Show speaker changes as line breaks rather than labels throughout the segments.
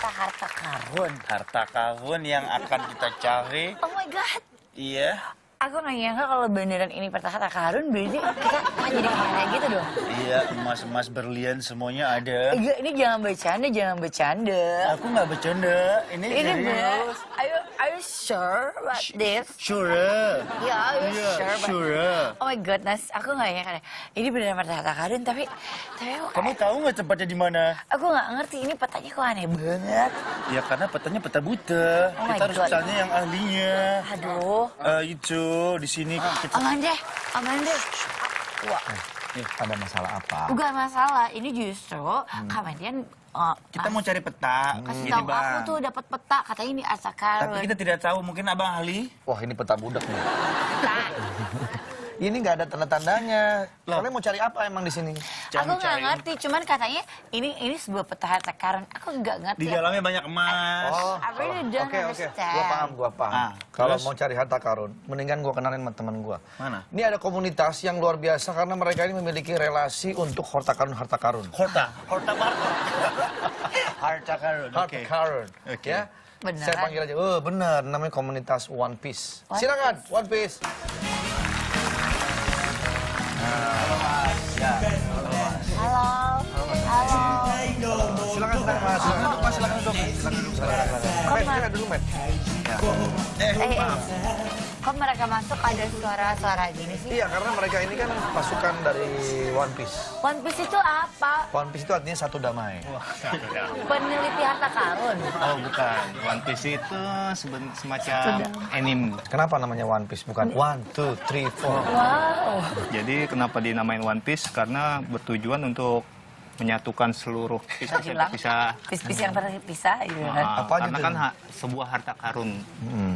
harta karun.
Harta karun yang akan kita cari.
Oh my god.
Iya.
Aku nggak nyangka kalau beneran ini harta karun, berarti kita akan jadi kayak gitu dong.
Iya, emas-emas berlian semuanya ada.
Ini jangan bercanda, jangan bercanda.
Aku nggak bercanda. Ini
bener.
serius.
Are you sure about this?
Sure.
Ya, are you
Iya,
sure?
sure.
Oh my goodness, aku nggak nyangka deh. Ini beneran harta karun, tapi
Kamu tahu nggak tempatnya di mana?
aku nggak ngerti. Ini petanya kok aneh banget.
Ya karena petanya peta buta.
Oh my
Kita harus
God.
cari yang ahlinya.
Aduh.
Itu di sini kita.
Aman deh. Wah,
Ada masalah apa?
bukan masalah. Ini justru kemudian
Kita mau cari peta.
kasih
Gini,
tahu aku
Bang.
tuh dapat peta, katanya ini harta karun.
Tapi kita tidak tahu, mungkin abang ahli.
Wah, ini peta budak nih.
Peta.
Ini nggak ada tanda-tandanya. Kalian mau cari apa emang di sini?
Aku nggak ngerti, cuman katanya ini sebuah peta harta karun. Aku nggak ngerti.
Di dalamnya banyak emas.
I really don't
Oke.
understand.
Gua paham.
Ah,
Kalau
terus?
mau cari harta karun, mendingan gua kenalin sama teman gua.
Mana?
Ini ada komunitas yang luar biasa karena mereka ini memiliki relasi untuk harta karun.
Horta Marko. Harta karun.
Harta karun.
Oke.
Ya.
Beneran?
Saya panggil aja. Oh, benar. Namanya komunitas One Piece.
One
Silakan, One Piece.
Halo.
Silakan, Mas. Silakan duduk. Silakan dulu, Met.
Kok mereka masuk ada suara-suara gini sih?
Iya, karena mereka ini kan pasukan dari One Piece.
One Piece itu apa?
One Piece itu artinya satu damai.
Peneliti harta karun.
Oh bukan, One Piece itu semacam anime.
Kenapa namanya One Piece? Bukan One, Two, Three, Four.
Wow.
Jadi kenapa dinamain One Piece? Karena bertujuan untuk menyatukan seluruh
Hilang.
pisah-pisah.
Pis-pis yang terpisah gitu kan.
Apa aja
Karena
tuh?
kan sebuah harta karun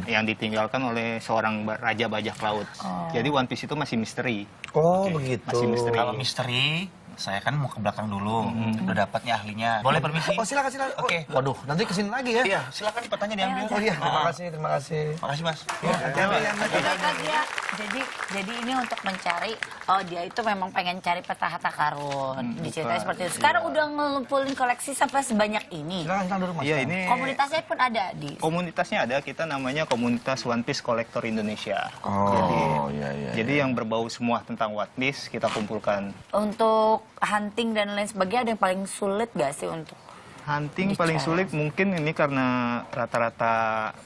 yang ditinggalkan oleh seorang raja bajak laut. Jadi One Piece itu masih misteri.
Oh, begitu.
Masih misteri.
Kalau misteri, saya kan mau ke belakang dulu. Udah dapat nih ahlinya. Boleh permisi?
Oh, silakan.
Oke.
Waduh, nanti kesini lagi ya.
Iya, silakan petanya diambil.
Oh iya, terima kasih.
Makasih, Mas.
Mereka dia jadi ini untuk mencari, oh dia itu memang pengen cari peta harta karun. Diceritain seperti itu. Sekarang udah ngumpulin koleksi sampai sebanyak ini.
Silakan dulu, Mas.
Iya ini
Komunitasnya pun ada di.
komunitasnya ada. Kita namanya komunitas One Piece Collector Indonesia.
Oh, iya.
Jadi yang berbau semua tentang One Piece kita kumpulkan.
Untuk hunting dan lain sebagainya ada yang paling sulit gak sih untuk
Hunting
Dicari.
paling sulit mungkin ini karena rata-rata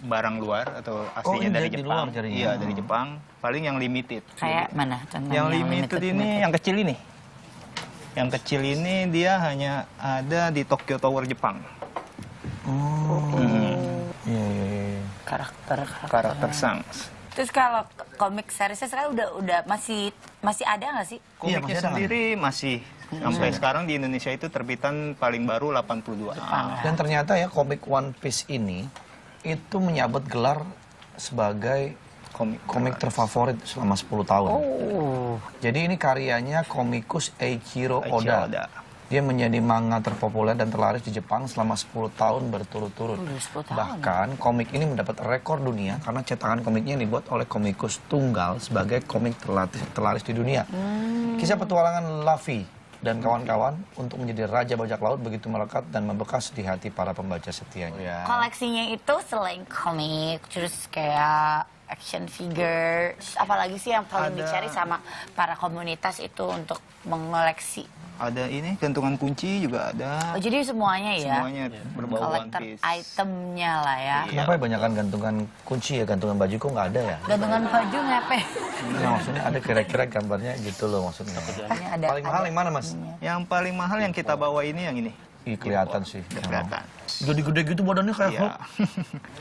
barang luar atau aslinya
ini
dari
dari
Jepang.
luar carinya.
Iya, dari Jepang. Paling yang limited.
kayak mana? Contohnya
Yang limited ini yang kecil ini. Yang kecil ini dia hanya ada di Tokyo Tower Jepang.
Iya.
Karakter Sans.
Terus kalau komik seriesnya sekarang udah masih ada nggak sih?
Komiknya
masih ada nggak
sendiri masih sampai sekarang di Indonesia itu terbitan paling baru 82.
Dan ternyata ya komik One Piece ini itu menyabet gelar sebagai komik terfavorit selama 10 tahun.
Oh.
Jadi ini karyanya komikus Eiichiro
Eiichiro
Oda.
Oda.
Dia menjadi manga terpopuler dan terlaris di Jepang selama 10 tahun berturut-turut.
Udah 10 tahun.
Bahkan komik ini mendapat rekor dunia karena cetakan komiknya yang dibuat oleh komikus tunggal sebagai komik terlaris di dunia. Kisah petualangan Luffy dan kawan-kawan untuk menjadi raja bajak laut begitu melekat dan membekas di hati para pembaca setianya.
Koleksinya itu selain komik, terus kayak action figure, apalagi sih yang paling dicari sama para komunitas itu untuk mengoleksi.
Ada ini gantungan kunci juga ada.
Oh, jadi semuanya ya?
Semuanya berbau One
Collector
Piece.
itemnya lah ya.
Kenapa ya banyakan gantungan kunci ya, gantungan baju kok nggak ada ya?
Gantungan baju ngepe.
Nah, maksudnya ada kira-kira gambarnya gitu loh maksudnya.
Ada,
Paling mahal yang mana, Mas?
Yang paling mahal yang kita bawa ini yang ini.
Ih, kelihatan sih.
Kelihatan.
Gede-gede gitu badannya kayak
Iya.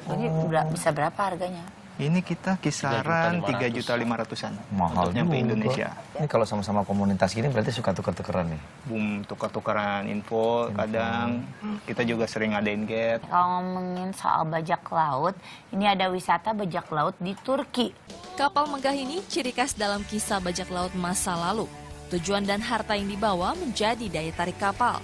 Hulk.
Ini bisa berapa harganya?
Ini kita kisaran 3.500.000-an.
Mahal
untuk nyampe
juga.
Indonesia.
Ini kalau sama-sama komunitas gini berarti suka tuker-tukeran nih.
Boom, tukar-tukaran info, kadang kita juga sering ngadain gap.
Kalau ngomongin soal bajak laut, ini ada wisata bajak laut di Turki.
Kapal megah ini ciri khas dalam kisah bajak laut masa lalu. Tujuan dan harta yang dibawa menjadi daya tarik kapal.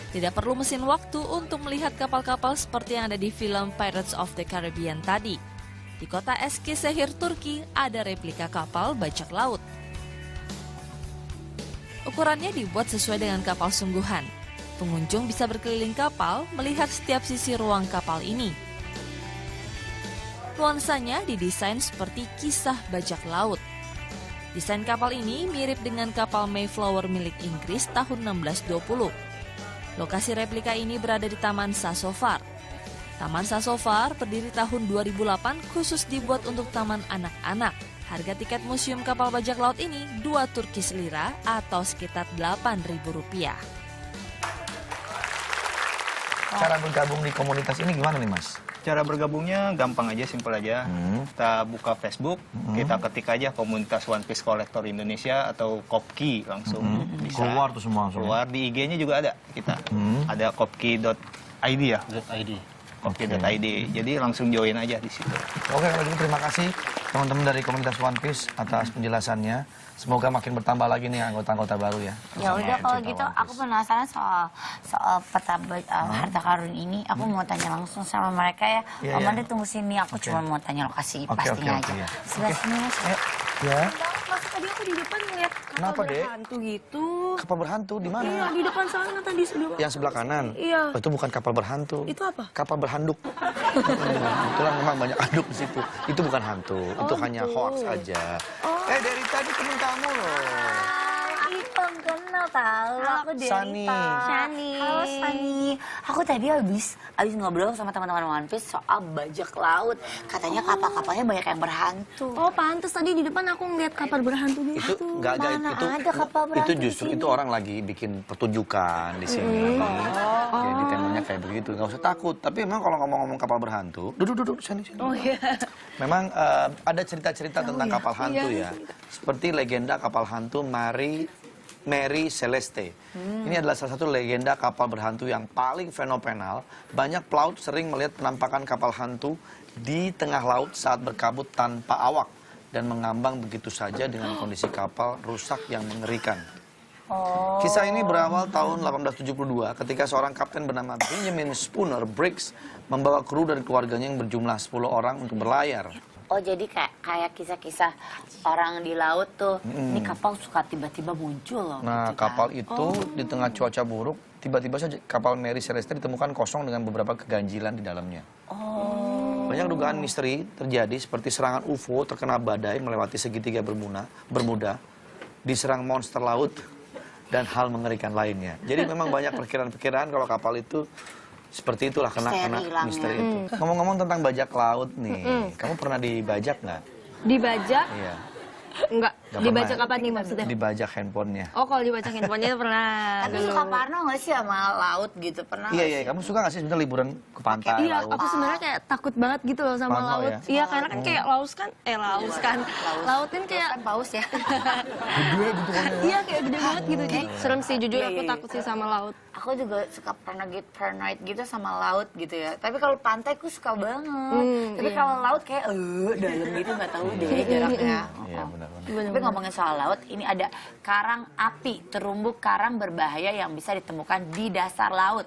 Tidak perlu mesin waktu untuk melihat kapal-kapal seperti yang ada di film Pirates of the Caribbean tadi. Di kota Eskişehir, Turki, ada replika kapal bajak laut. Ukurannya dibuat sesuai dengan kapal sungguhan. Pengunjung bisa berkeliling kapal melihat setiap sisi ruang kapal ini. Nuansanya didesain seperti kisah bajak laut. Desain kapal ini mirip dengan kapal Mayflower milik Inggris tahun 1620. Lokasi replika ini berada di Taman Sasofar. Taman Sasofar berdiri tahun 2008 khusus dibuat untuk taman anak-anak. Harga tiket museum kapal bajak laut ini 2 Turkish lira atau sekitar Rp8.000.
Cara bergabung di komunitas ini gimana nih Mas?
Cara bergabungnya gampang aja, simpel aja. Kita buka Facebook, kita ketik aja komunitas One Piece Collector Indonesia atau Kopki langsung bisa.
Keluar tuh semua langsung.
Keluar, di IG-nya juga ada kita. Ada kopki.id ya.
.id.
Kopki.id. Jadi langsung join aja di situ.
Oke, kalau gitu terima kasih teman-teman dari komunitas One Piece atas penjelasannya. Semoga makin bertambah lagi nih anggota-anggota baru ya.
Ya udah kalau
Cinta
gitu
One
aku
Piece.
penasaran soal peta harta karun ini. Aku mau tanya langsung sama mereka ya.
Iya,
Om
iya.
Ade tunggu sini. Aku cuma mau tanya lokasi pastinya aja.
iya.
Sebelah sini Mas.
Ya,
Mas, tadi aku di depan ngeliat kapal
Kenapa, Dek?
berhantu gitu.
kapal berhantu di mana?
Iya, di depan sana tadi sebelah.
Yang sebelah kanan?
Iya.
Oh, itu bukan kapal berhantu.
Itu apa?
Kapal berhanduk. Kebetulan memang banyak anduk di situ. Itu bukan hantu, itu hanya hoax aja. Dari tadi temen kamu loh.
Ipang kenal tahu. Aku dari
Sani.
Sani. Halo Sani. Aku tadi habis ngobrol sama teman-teman One Piece soal bajak laut. Katanya kapal-kapalnya banyak yang berhantu.
Oh, pantes tadi di depan aku ngeliat kapal berhantu
Itu
gitu.
enggak
Mana ada kapal
itu
berhantu di
justru
sini?
itu orang lagi bikin pertunjukan di sini. Jadi temanya kayak begitu, nggak usah takut. Tapi memang kalau ngomong-ngomong kapal berhantu, duduk sini.
Oh iya.
Memang ada cerita-cerita tentang kapal hantu ya. Seperti legenda kapal hantu Mary Celeste. Ini adalah salah satu legenda kapal berhantu yang paling fenomenal. Banyak pelaut sering melihat penampakan kapal hantu di tengah laut saat berkabut tanpa awak dan mengambang begitu saja dengan kondisi kapal rusak yang mengerikan. Kisah ini berawal tahun 1872 ketika seorang kapten bernama Benjamin Spooner Briggs membawa kru dan keluarganya yang berjumlah 10 orang untuk berlayar.
Oh jadi kayak kisah-kisah orang di laut tuh. Ini kapal suka tiba-tiba muncul loh.
Nah,
gitu kan.
kapal itu di tengah cuaca buruk, tiba-tiba saja kapal Mary Celeste ditemukan kosong dengan beberapa keganjilan di dalamnya. Banyak dugaan misteri terjadi seperti serangan UFO terkena badai melewati segitiga Bermuda, diserang monster laut, dan hal mengerikan lainnya. Jadi memang banyak perkiraan-perkiraan kalau kapal itu seperti itulah kena misteri itu. Ngomong-ngomong tentang bajak laut nih, kamu pernah dibajak nggak?
Dibajak?
Iya.
Enggak.
Nggak
Dibajak
pernah.
apa nih maksudnya?
Dibajak handphonenya.
Oh, kalau dibajak handphonenya pernah.
Tapi suka parno nggak sih sama laut gitu? Pernah nggak
Iya, kamu suka nggak sih sebenarnya liburan ke pantai,
Iya,
laut?
aku sebenarnya kayak takut banget gitu loh sama
Parno
laut.
ya?
Iya, karena kan kayak laut kan. Laut kan kayak
Kan paus ya.
Gede gitu kan.
iya kayak gede banget gitu. Jadi serem sih jujur aku takut sih sama laut.
Aku juga suka paranoid gitu sama laut gitu ya. Tapi kalau pantai aku suka banget. Tapi kalau laut kayak dalam gitu nggak tahu deh jaraknya.
Iya, benar-benar.
Tapi ngomongin soal laut, ini ada karang api, terumbu karang berbahaya yang bisa ditemukan di dasar laut.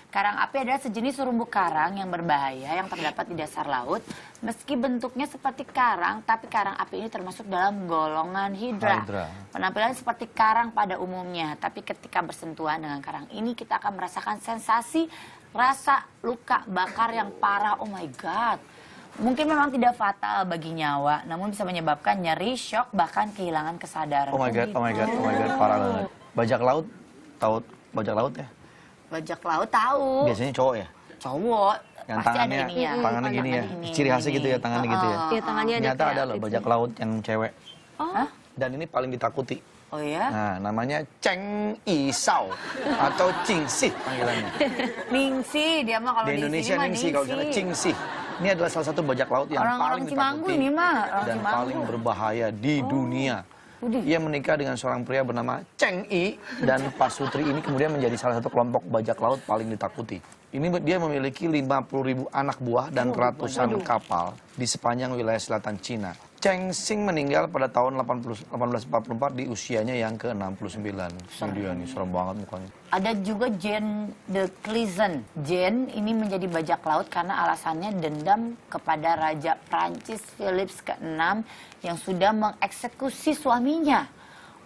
Karang api adalah sejenis terumbu karang yang berbahaya yang terdapat di dasar laut. Meski bentuknya seperti karang, tapi karang api ini termasuk dalam golongan hidra. Penampilan seperti karang pada umumnya, tapi ketika bersentuhan dengan karang ini kita akan merasakan sensasi rasa luka bakar yang parah. Oh my God. Mungkin memang tidak fatal bagi nyawa, namun bisa menyebabkan nyeri, shock, bahkan kehilangan kesadaran.
Oh my god, parah banget. Bajak laut, tahu bajak laut ya?
Bajak laut tahu.
Biasanya cowok ya?
Cowok.
Yang
Pasti ada
tangannya,
ininya.
tangannya gini ya?
Ini,
Ciri khasnya gitu ya, tangannya gitu ya?
Iya, tangannya ada
Ternyata
kayak
ada loh
itu.
bajak laut yang cewek.
Hah?
Dan ini paling ditakuti.
Oh ya?
Nah, namanya Cheng Isao atau Cingsi panggilannya.
Ningsi, dia mah kalau
Di
di
Indonesia
sini mah
Ningsi, kalau di sana Cingsi. Ini adalah salah satu bajak laut yang
Orang-orang
paling
Cimanggu
ditakuti
ini mah, orang
dan
Cimanggu.
paling berbahaya di dunia. Ia menikah dengan seorang pria bernama Cheng I dan pasutri ini kemudian menjadi salah satu kelompok bajak laut paling ditakuti. Ini dia memiliki 50.000 anak buah dan ratusan kapal di sepanjang wilayah selatan Cina. Cheng Xing meninggal pada tahun 1844 di usianya yang ke-69. Dia nih serem banget mukanya.
Ada juga Jean de Clezen. Jean ini menjadi bajak laut karena alasannya dendam kepada Raja Prancis Philips ke-6 yang sudah mengeksekusi suaminya.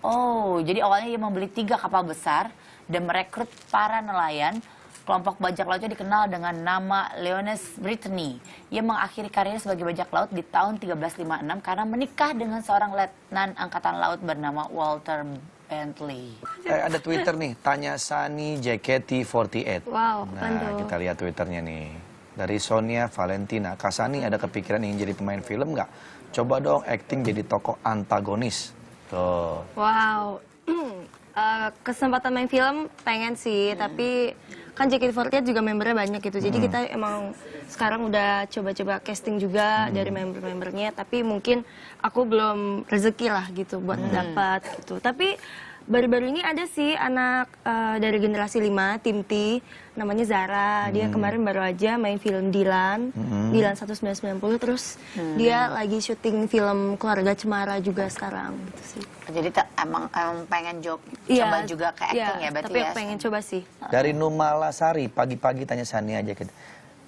Oh, jadi awalnya ia membeli 3 kapal besar dan merekrut para nelayan. Kelompok bajak lautnya dikenal dengan nama Leones Brittany. Ia mengakhiri karirnya sebagai bajak laut di tahun 1356 karena menikah dengan seorang letnan angkatan laut bernama Walter Bentley.
Ada Twitter nih, tanya Sani JKT48.
Wow,
Nah,
bantu.
kita lihat Twitternya nih. Dari Sonia Valentina. Kak Sani ada kepikiran ingin jadi pemain film nggak? Coba dong acting jadi tokoh antagonis. Tuh.
Wow. Kesempatan main film pengen sih, tapi kan JKT48 juga membernya banyak gitu. Jadi kita emang sekarang udah coba-coba casting juga dari member-membernya, tapi mungkin aku belum rezeki lah gitu buat dapat gitu. Tapi baru-baru ini ada sih anak dari generasi 5, tim T, namanya Zara. Dia kemarin baru aja main film Dilan, Dilan 1990, terus dia lagi syuting film Keluarga Cemara juga sekarang gitu sih.
Jadi emang pengen
Iya,
coba juga ke acting
iya,
ya berarti
tapi
ya?
aku pengen coba sih.
Dari Numalasari, pagi-pagi tanya Sani aja gitu.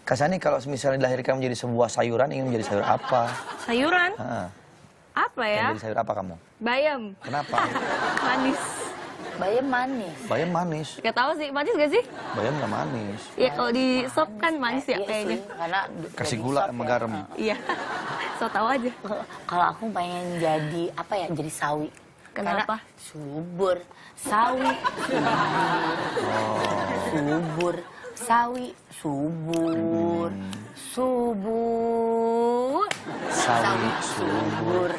Kak Sani kalau misalnya dilahirkan menjadi sebuah sayuran, ingin menjadi sayur apa?
Sayuran?
Heeh.
Apa ya?
Ingin jadi sayur apa kamu?
Bayam.
Kenapa?
Manis.
Bayam manis.
Bayam manis.
Gak tahu sih, manis gak sih?
Bayam nggak manis.
Ya kalau di sop kan manis ya
Iya
kayaknya.
sih, karena
Kasih
jadi
gula
sop
sama
ya.
garam.
Iya. So tahu aja.
Kalau aku pengen jadi apa ya? Jadi sawi.
Kenapa?
Karena subur, sawi, subur, sawi, subur, subur,
Sawi,
subur.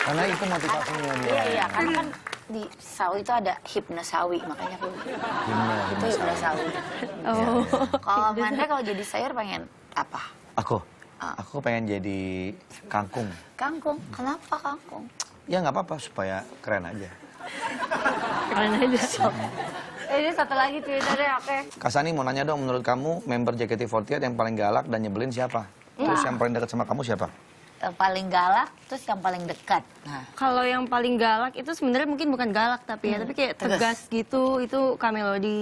Karena itu motivasinya dia.
Iya iya, karena kan di sawi itu ada hipnosawi, makanya aku
Himna
itu hipnosawi.
Oh.
Kalau Mandra kalau jadi sayur pengen apa?
Aku pengen jadi kangkung.
Kangkung. Kenapa kangkung?
Ya nggak apa-apa supaya keren aja.
Keren aja.
Ini satu lagi Twitternya, oke.
Kak Sani mau nanya dong, menurut kamu member JKT48 yang paling galak dan nyebelin siapa? Terus yang paling dekat sama kamu siapa?
Yang paling galak, terus yang paling dekat. Nah,
Kalau yang paling galak itu sebenarnya mungkin bukan galak tapi ya, tapi kayak tegas gitu. Itu Kamelody.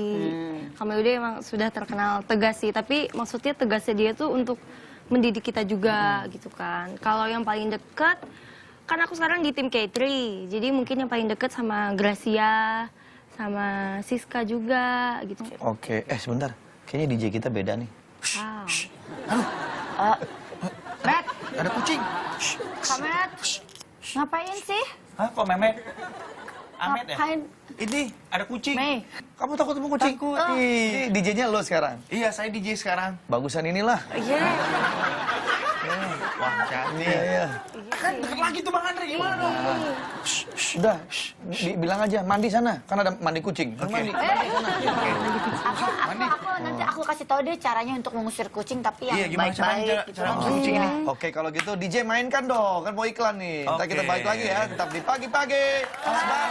Kamelody emang sudah terkenal tegas sih, tapi maksudnya tegasnya dia tuh untuk mendidik kita juga gitu kan. Kalau yang paling dekat, kan aku sekarang di tim K3, jadi mungkin yang paling dekat sama Gracia, sama Siska juga gitu.
Oke, sebentar. Kayaknya DJ kita beda nih.
Wow.
Matt,
Ada kucing.
Kamet, ngapain sih?
Hah, kok Memet? Amet ya?
Ngapain?
Ini ada kucing.
Mei,
Kamu takut sama kucing?
Takut.
Ini DJ-nya lo sekarang.
Iya, saya DJ sekarang.
Bagusan inilah.
iya.
Wah, cantik.
Iya.
Kan deket lagi tuh Bang Andre, gimana dong?
Udah, bilang aja mandi sana. Kan ada mandi kucing. Mandi.
Aku nanti aku kasih tahu deh caranya untuk mengusir kucing tapi yang
Iya, gimana caranya
baik-baik.
cara mengusir kucing ini?
Oke, kalau gitu DJ mainkan dong. Kan mau iklan nih. Ntar kita
Oke.
balik lagi ya. Tetap di pagi-pagi. Mas Bang.